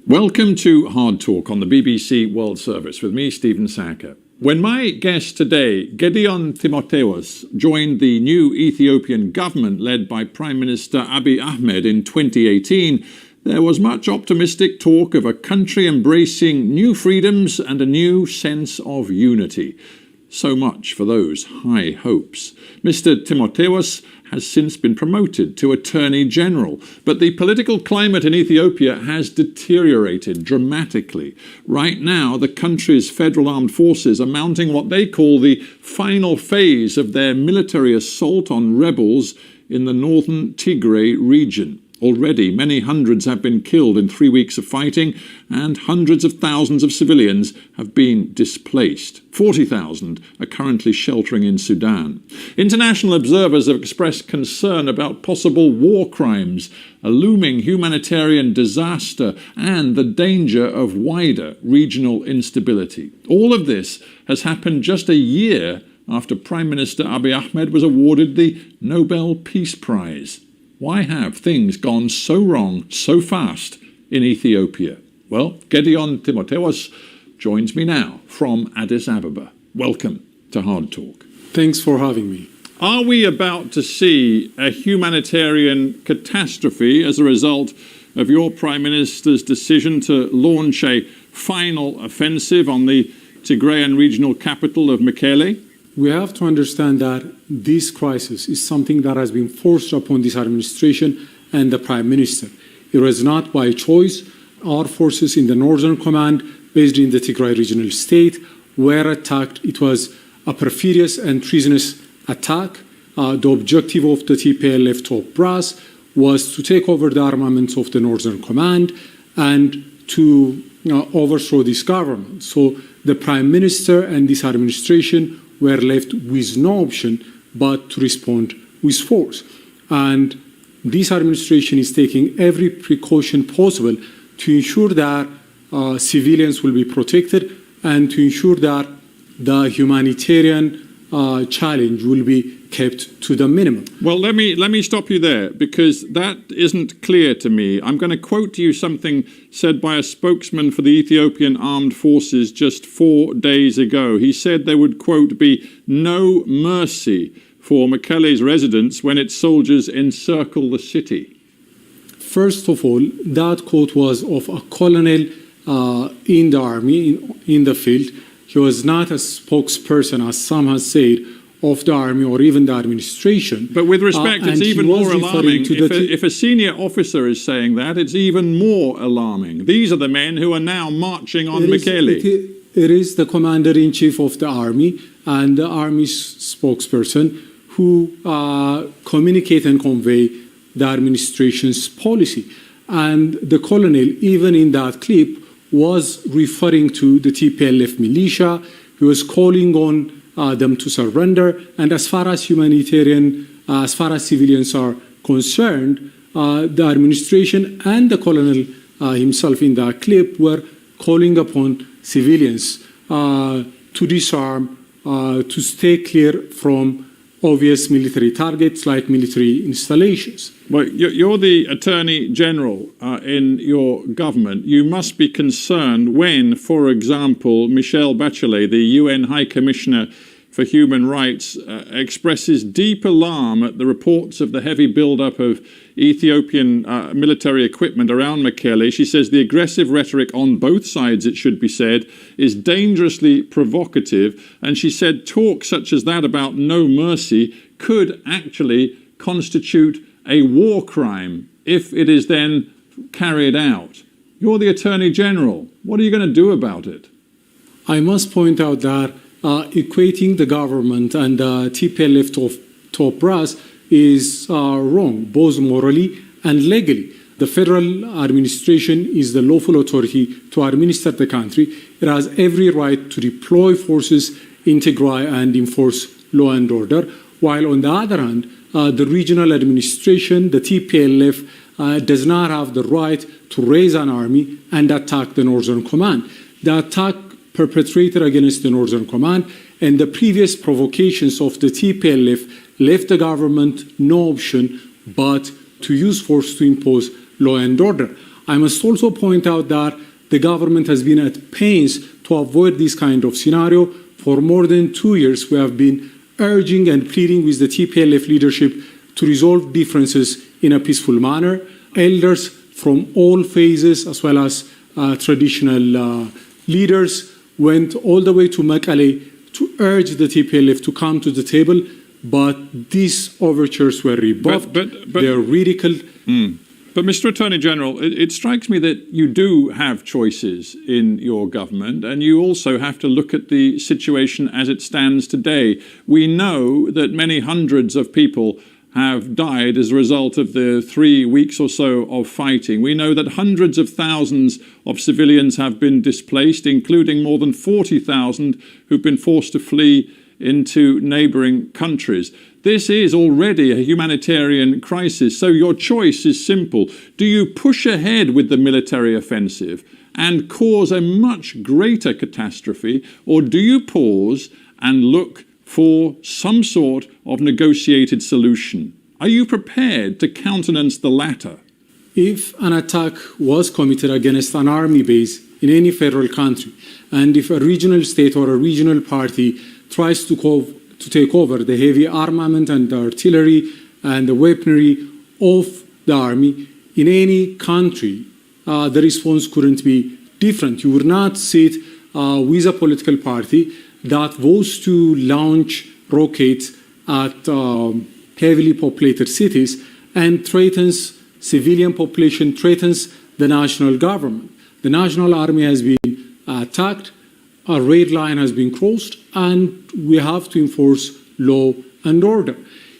Welcome to Hard Talk on the BBC World Service with me, Stephen Saka. When my guest today, Gedion Timothewos, joined the new Ethiopian government led by Prime Minister Abiy Ahmed in 2018, there was much optimistic talk of a country embracing new freedoms and a new sense of unity. So much for those high hopes. Mr. Timothewos has since been promoted to Attorney General, but the political climate in Ethiopia has deteriorated dramatically. Right now, the country's federal armed forces are mounting what they call the final phase of their military assault on rebels in the northern Tigray region. Already, many hundreds have been killed in 3 weeks of fighting, and hundreds of thousands of civilians have been displaced. 40,000 are currently sheltering in Sudan. International observers have expressed concern about possible war crimes, a looming humanitarian disaster, and the danger of wider regional instability. All of this has happened just a year after Prime Minister Abiy Ahmed was awarded the Nobel Peace Prize. Why have things gone so wrong so fast in Ethiopia? Well, Gedion Timothewos joins me now from Addis Ababa. Welcome to Hard Talk. Thanks for having me. Are we about to see a humanitarian catastrophe as a result of your Prime Minister's decision to launch a final offensive on the Tigrayan regional capital of Mekelle? We have to understand that this crisis is something that has been forced upon this administration and the Prime Minister. It was not by choice. Our forces in the Northern Command, based in the Tigray regional state, were attacked. It was a perfidious and treasonous attack. The objective of the TPLF top brass was to take over the armaments of the Northern Command and to overthrow this government. So the Prime Minister and this administration were left with no option but to respond with force. And this administration is taking every precaution possible to ensure that civilians will be protected and to ensure that the humanitarian challenge will be kept to the minimum. Well, let me stop you there, because that isn't clear to me. I'm going to quote to you something said by a spokesman for the Ethiopian Armed Forces just 4 days ago. He said there would, quote, be no mercy for Mekelle's residents when its soldiers encircle the city. First of all, that quote was of a colonel in the army, in the field. He was not a spokesperson, as some have said, of the army or even the administration. But with respect, it's even more alarming. If a senior officer is saying that, it's even more alarming. These are the men who are now marching on Mekelle. It is the commander-in-chief of the army and the army's spokesperson who communicate and convey the administration's policy. And the colonel, even in that clip, was referring to the TPLF militia. He was calling on them to surrender. And as far as as far as civilians are concerned, the administration and the colonel himself in that clip were calling upon civilians to disarm, to stay clear from obvious military targets like military installations. Well, you're the Attorney General in your government. You must be concerned when, for example, Michelle Bachelet, the UN High Commissioner for Human Rights, expresses deep alarm at the reports of the heavy buildup of Ethiopian military equipment around Mekelle. She says the aggressive rhetoric on both sides, it should be said, is dangerously provocative. And she said talk such as that about no mercy could actually constitute a war crime if it is then carried out. You're the Attorney General. What are you going to do about it? I must point out that equating the government and the TPLF top brass is wrong, both morally and legally. The federal administration is the lawful authority to administer the country. It has every right to deploy forces in Tigray and enforce law and order, while on the other hand, the regional administration, the TPLF, does not have the right to raise an army and attack the Northern Command. The attack perpetrated against the Northern Command and the previous provocations of the TPLF left the government no option but to use force to impose law and order. I must also point out that the government has been at pains to avoid this kind of scenario. For more than 2 years, we have been urging and pleading with the TPLF leadership to resolve differences in a peaceful manner. Elders from all phases, as well as traditional leaders, went all the way to Mekelle to urge the TPLF to come to the table, but these overtures were rebuffed. They are ridiculed. But, Mr. Attorney General, it strikes me that you do have choices in your government, and you also have to look at the situation as it stands today. We know that many hundreds of people have died as a result of the 3 weeks or so of fighting. We know that hundreds of thousands of civilians have been displaced, including more than 40,000 who've been forced to flee into neighbouring countries. This is already a humanitarian crisis, so your choice is simple. Do you push ahead with the military offensive and cause a much greater catastrophe, or do you pause and look for some sort of negotiated solution? Are you prepared to countenance the latter? If an attack was committed against an army base in any federal country, and if a regional state or a regional party tries to take over the heavy armament and the artillery and the weaponry of the army in any country, the response couldn't be different. You would not sit with a political party that votes to launch rockets at heavily populated cities and threatens civilian population, threatens the national government. The national army has been attacked, a red line has been crossed, and we have to enforce law and order.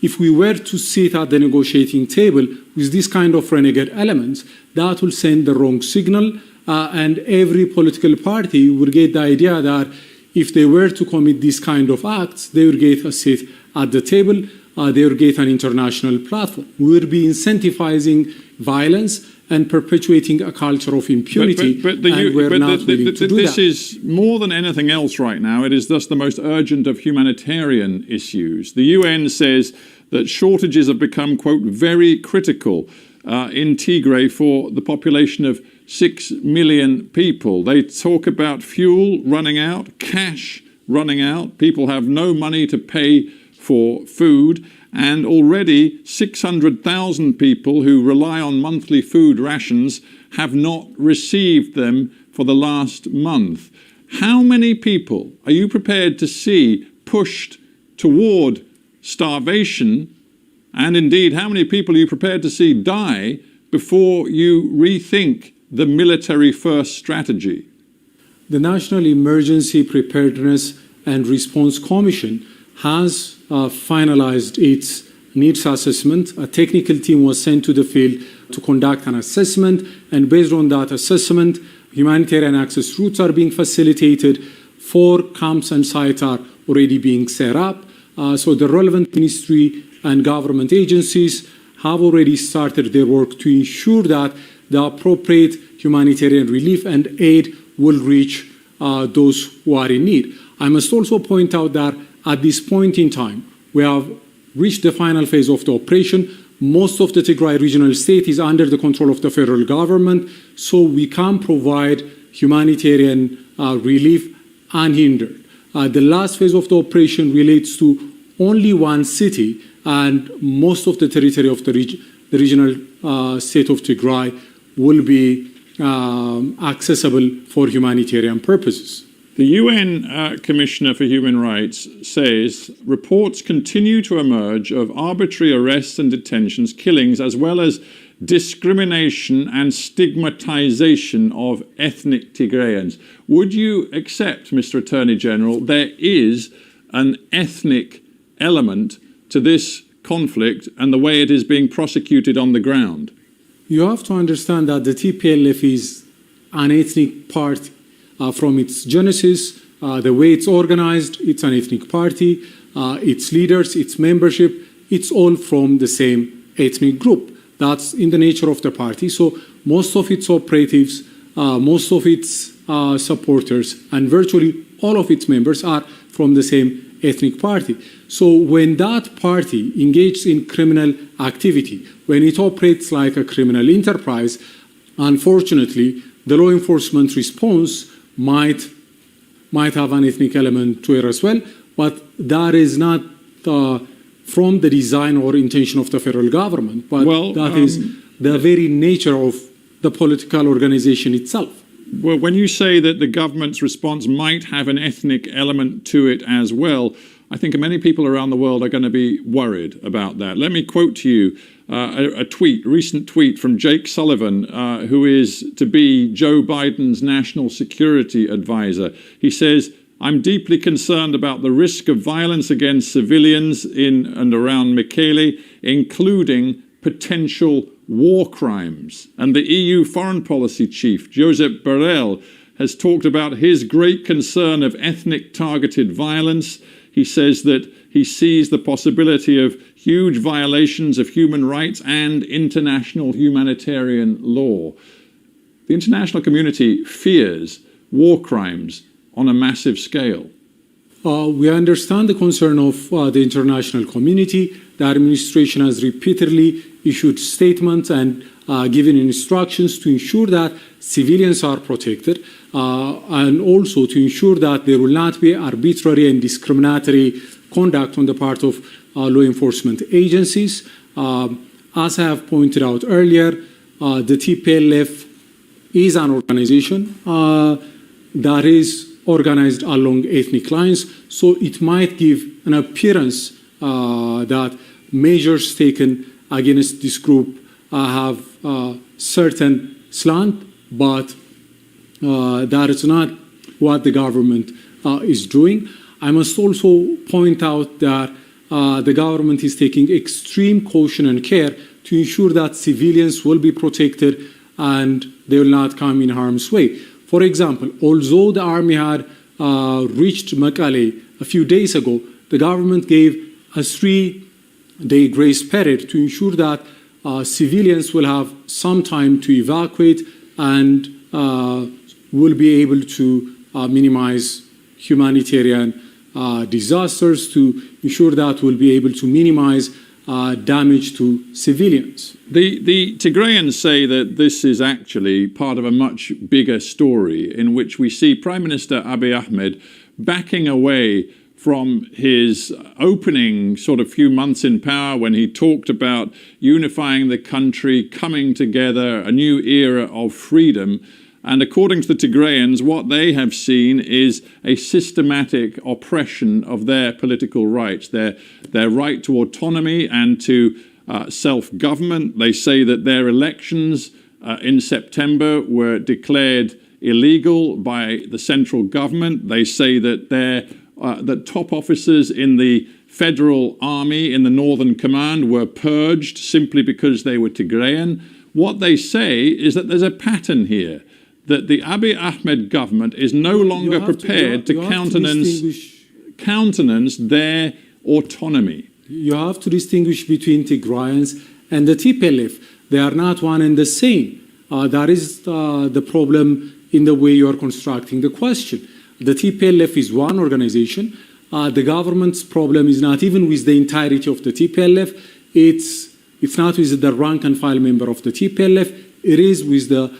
If we were to sit at the negotiating table with this kind of renegade elements, that will send the wrong signal, and every political party would get the idea that if they were to commit these kind of acts, they would get a seat at the table, they would get an international platform. We would be incentivizing violence and perpetuating a culture of impunity, and we're not willing to do that. This is more than anything else right now. It is thus the most urgent of humanitarian issues. The UN says that shortages have become, quote, very critical in Tigray for the population of 6 million people. They talk about fuel running out, cash running out. People have no money to pay for food. And already 600,000 people who rely on monthly food rations have not received them for the last month. How many people are you prepared to see pushed toward starvation? And indeed, how many people are you prepared to see die before you rethink the military-first strategy? The National Emergency Preparedness and Response Commission has finalized its needs assessment. A technical team was sent to the field to conduct an assessment, and based on that assessment, humanitarian access routes are being facilitated. 4 camps and sites are already being set up. So the relevant ministry and government agencies have already started their work to ensure that the appropriate humanitarian relief and aid will reach those who are in need. I must also point out that at this point in time, we have reached the final phase of the operation. Most of the Tigray regional state is under the control of the federal government, so we can provide humanitarian relief unhindered. The last phase of the operation relates to only one city, and most of the territory of the regional state of Tigray will be accessible for humanitarian purposes. The UN Commissioner for Human Rights says reports continue to emerge of arbitrary arrests and detentions, killings, as well as discrimination and stigmatization of ethnic Tigrayans. Would you accept, Mr. Attorney General, there is an ethnic element to this conflict and the way it is being prosecuted on the ground? You have to understand that the TPLF is an ethnic party. From its genesis, the way it's organized, it's an ethnic party. Its leaders, its membership, it's all from the same ethnic group. That's in the nature of the party. So most of its operatives, most of its supporters, and virtually all of its members are from the same ethnic party. So when that party engages in criminal activity, when it operates like a criminal enterprise, Unfortunately, the law enforcement response might have an ethnic element to it as well, but that is not from the design or intention of the federal government, but that is the very nature of the political organization itself. Well, when you say that the government's response might have an ethnic element to it as well, I think many people around the world are going to be worried about that. Let me quote to you a recent tweet from Jake Sullivan, who is to be Joe Biden's national security advisor. He says, "I'm deeply concerned about the risk of violence against civilians in and around Mekelle, including potential war crimes." And the EU foreign policy chief, Josep Borrell, has talked about his great concern of ethnic targeted violence. He says that he sees the possibility of huge violations of human rights and international humanitarian law. The international community fears war crimes on a massive scale. We understand the concern of the international community. The administration has repeatedly issued statements and given instructions to ensure that civilians are protected and also to ensure that there will not be arbitrary and discriminatory conduct on the part of law enforcement agencies. As I have pointed out earlier, the TPLF is an organization that is organized along ethnic lines, so it might give an appearance that measures taken against this group have certain slant, but that is not what the government is doing. I must also point out that the government is taking extreme caution and care to ensure that civilians will be protected and they will not come in harm's way. For example, although the army had reached Mekelle a few days ago, the government gave a 3-day grace period to ensure that civilians will have some time to evacuate and will be able to minimize humanitarian disasters, to ensure that we'll be able to minimize damage to civilians. The Tigrayans say that this is actually part of a much bigger story in which we see Prime Minister Abiy Ahmed backing away from his opening sort of few months in power when he talked about unifying the country, coming together, a new era of freedom. And according to the Tigrayans, what they have seen is a systematic oppression of their political rights, their right to autonomy and to self-government. They say that their elections in September were declared illegal by the central government. They say that that top officers in the federal army, in the Northern Command, were purged simply because they were Tigrayan. What they say is that there's a pattern here, that the Abiy Ahmed government is no longer prepared to countenance their autonomy. You have to distinguish between Tigrayans and the TPLF. They are not one and the same. That is the problem in the way you are constructing the question. The TPLF is one organization. The government's problem is not even with the entirety of the TPLF. It's not with the rank and file member of the TPLF. It is with the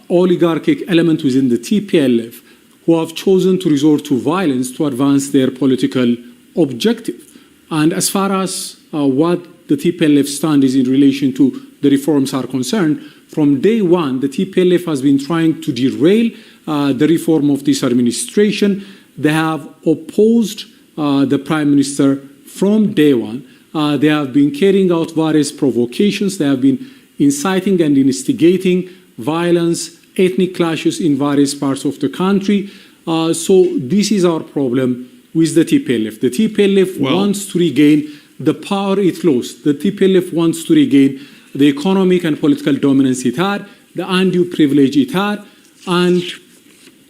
oligarchic element within the TPLF who have chosen to resort to violence to advance their political objective. And as far as what the TPLF stand is in relation to the reforms are concerned, from day one, the TPLF has been trying to derail the reform of this administration. They have opposed the Prime Minister from day one. They have been carrying out various provocations. They have been inciting and instigating violence, ethnic clashes in various parts of the country. So this is our problem with the TPLF. The TPLF wants to regain the power it lost. The TPLF wants to regain the economic and political dominance it had, the undue privilege it had, and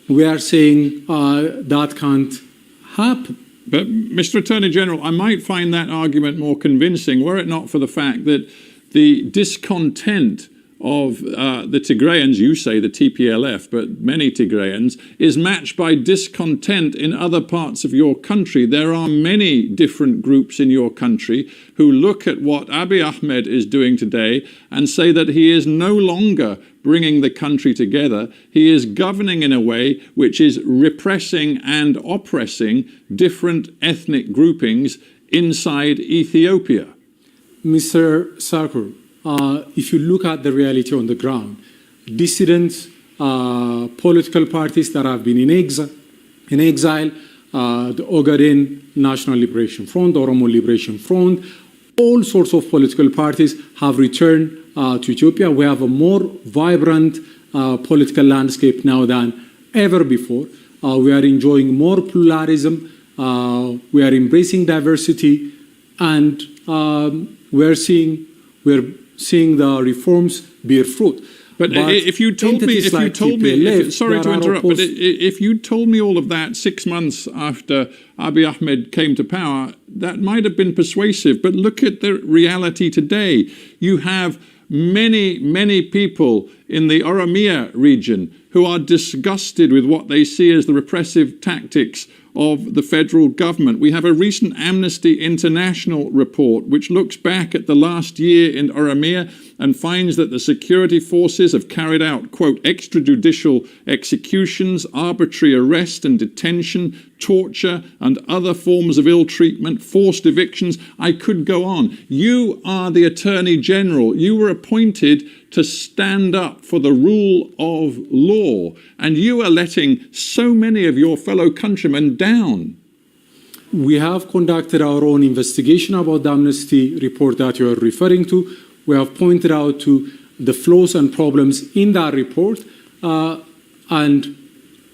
we are saying that can't happen. But, Mr. Attorney General, I might find that argument more convincing were it not for the fact that the discontent of the Tigrayans, you say the TPLF, but many Tigrayans, is matched by discontent in other parts of your country. There are many different groups in your country who look at what Abiy Ahmed is doing today and say that he is no longer bringing the country together. He is governing in a way which is repressing and oppressing different ethnic groupings inside Ethiopia. Mr. Sarkar, if you look at the reality on the ground, dissidents, political parties that have been in exile, the Ogaden National Liberation Front, the Oromo Liberation Front, all sorts of political parties have returned to Ethiopia. We have a more vibrant political landscape now than ever before. We are enjoying more pluralism. We are embracing diversity, and we're seeing the reforms bear fruit. But if you told me, sorry to interrupt, but if you told me all of that 6 months after Abiy Ahmed came to power, that might have been persuasive. But look at the reality today. You have many people in the Oromia region who are disgusted with what they see as the repressive tactics of the federal government. We have a recent Amnesty International report which looks back at the last year in Oromia and finds that the security forces have carried out, quote, extrajudicial executions, arbitrary arrest and detention, torture and other forms of ill treatment, forced evictions. I could go on. You are the Attorney General. You were appointed to stand up for the rule of law, and you are letting so many of your fellow countrymen down. We have conducted our own investigation about the Amnesty report that you are referring to. We have pointed out to the flaws and problems in that report, and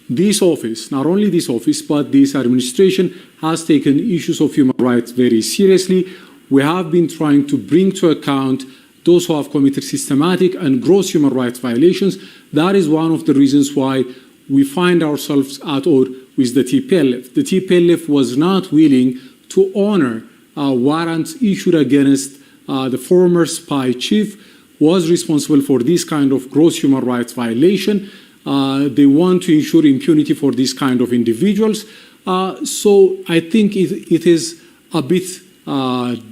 this office, not only this office, but this administration has taken issues of human rights very seriously. We have been trying to bring to account those who have committed systematic and gross human rights violations. That is one of the reasons why we find ourselves at odds with the TPLF. The TPLF was not willing to honor warrants issued against the former spy chief who was responsible for this kind of gross human rights violation. They want to ensure impunity for these kind of individuals. So I think it is a bit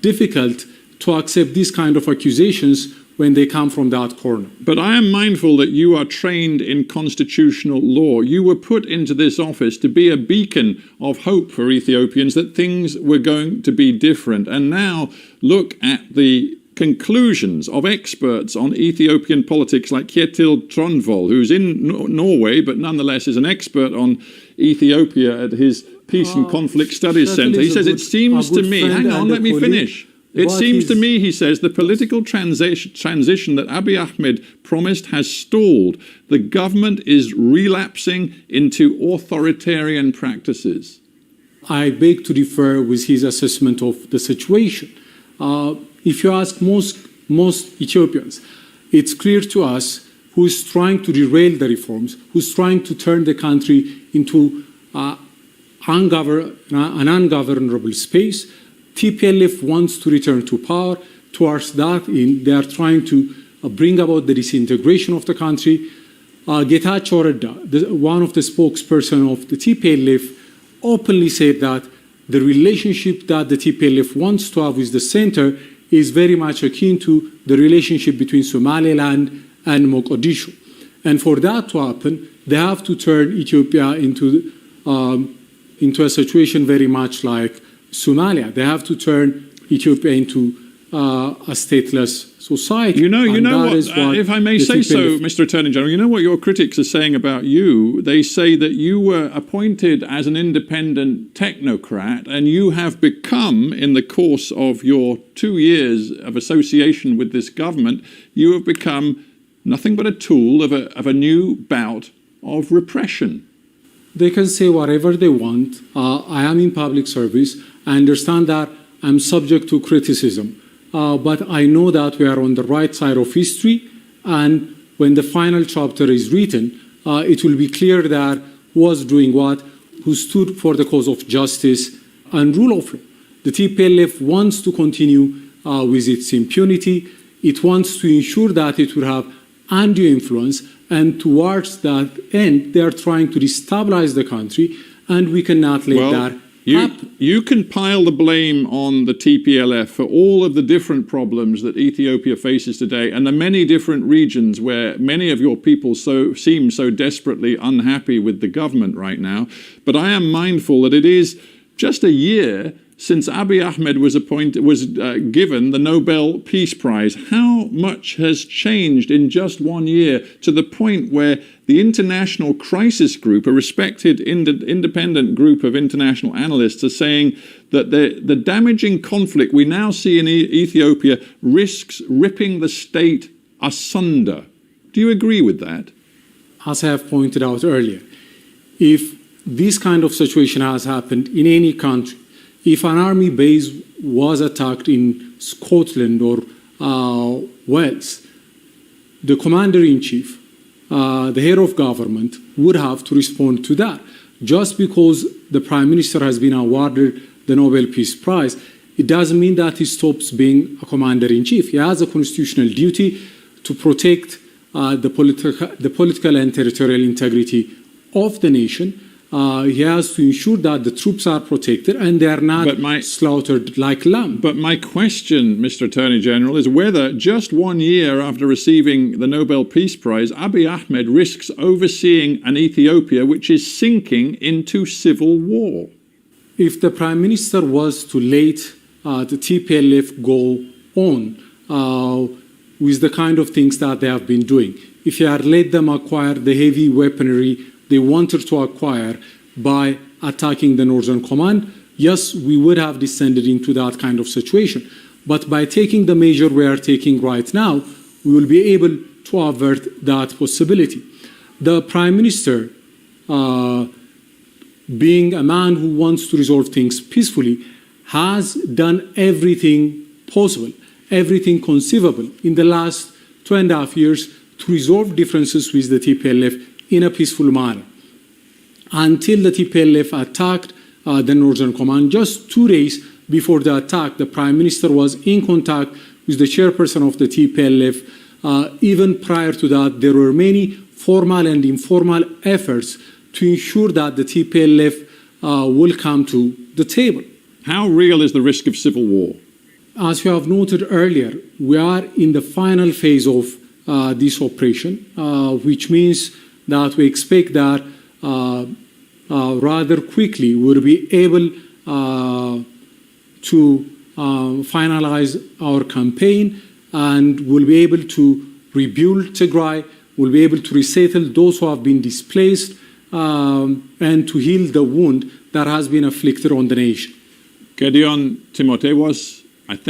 difficult to accept these kind of accusations when they come from that corner. But I am mindful that you are trained in constitutional law. You were put into this office to be a beacon of hope for Ethiopians that things were going to be different. And now look at the conclusions of experts on Ethiopian politics like Gedion Timothewos, who's in Norway, but nonetheless is an expert on Ethiopia at his Peace and Conflict Studies Center. He says, it seems to me, hang on, let me finish. It seems to me, he says, the political transition that Abiy Ahmed promised has stalled. The government is relapsing into authoritarian practices. I beg to differ with his assessment of the situation. If you ask most Ethiopians, it's clear to us who is trying to derail the reforms, who's trying to turn the country into an ungovernable space. TPLF wants to return to power. Towards that end, they are trying to bring about the disintegration of the country. Getachew Reda, one of the spokespersons of the TPLF, openly said that the relationship that the TPLF wants to have with the center is very much akin to the relationship between Somaliland and Mogadishu. And for that to happen, they have to turn Ethiopia into a situation very much like Somalia. They have to turn Ethiopia into a stateless society. You know what, if I may say so, Mr. Attorney General, you know what your critics are saying about you? They say that you were appointed as an independent technocrat, and you have become, in the course of your 2 years of association with this government, you have become nothing but a tool of a new bout of repression. They can say whatever they want. I am in public service. I understand that I'm subject to criticism. But I know that we are on the right side of history, and when the final chapter is written, it will be clear that who was doing what, who stood for the cause of justice and rule of law. The TPLF wants to continue with its impunity. It wants to ensure that it will have undue influence, and towards that end, they are trying to destabilize the country, and we cannot let that You can pile the blame on the TPLF for all of the different problems that Ethiopia faces today and the many different regions where many of your people seem so desperately unhappy with the government right now. But I am mindful that it is just a year since Abiy Ahmed was given the Nobel Peace Prize. How much has changed in just 1 year to the point where the International Crisis Group, a respected independent group of international analysts, are saying that the damaging conflict we now see in Ethiopia risks ripping the state asunder? Do you agree with that? As I have pointed out earlier, if this kind of situation has happened in any country, if an army base was attacked in Scotland or Wales, the commander-in-chief, the head of government, would have to respond to that. Just because the prime minister has been awarded the Nobel Peace Prize, it doesn't mean that he stops being a commander-in-chief. He has a constitutional duty to protect the political and territorial integrity of the nation. He has to ensure that the troops are protected and they are not slaughtered like lamb. But my question, Mr. Attorney General, is whether just 1 year after receiving the Nobel Peace Prize, Abiy Ahmed risks overseeing an Ethiopia which is sinking into civil war. If the Prime Minister was to let the TPLF go on with the kind of things that they have been doing, if he had let them acquire the heavy weaponry they wanted to acquire by attacking the Northern Command, yes, we would have descended into that kind of situation. But by taking the measure we are taking right now, we will be able to avert that possibility. The Prime Minister, being a man who wants to resolve things peacefully, has done everything possible, everything conceivable in the last 2.5 years to resolve differences with the TPLF in a peaceful manner. Until the TPLF attacked the Northern Command, just 2 days before the attack, the Prime Minister was in contact with the chairperson of the TPLF. Even prior to that, there were many formal and informal efforts to ensure that the TPLF will come to the table. How real is the risk of civil war? As you have noted earlier, we are in the final phase of this operation, which means that we expect that rather quickly we'll be able to finalize our campaign, and we'll be able to rebuild Tigray, we'll be able to resettle those who have been displaced, and to heal the wound that has been afflicted on the nation. Gedion Timothewos, I thank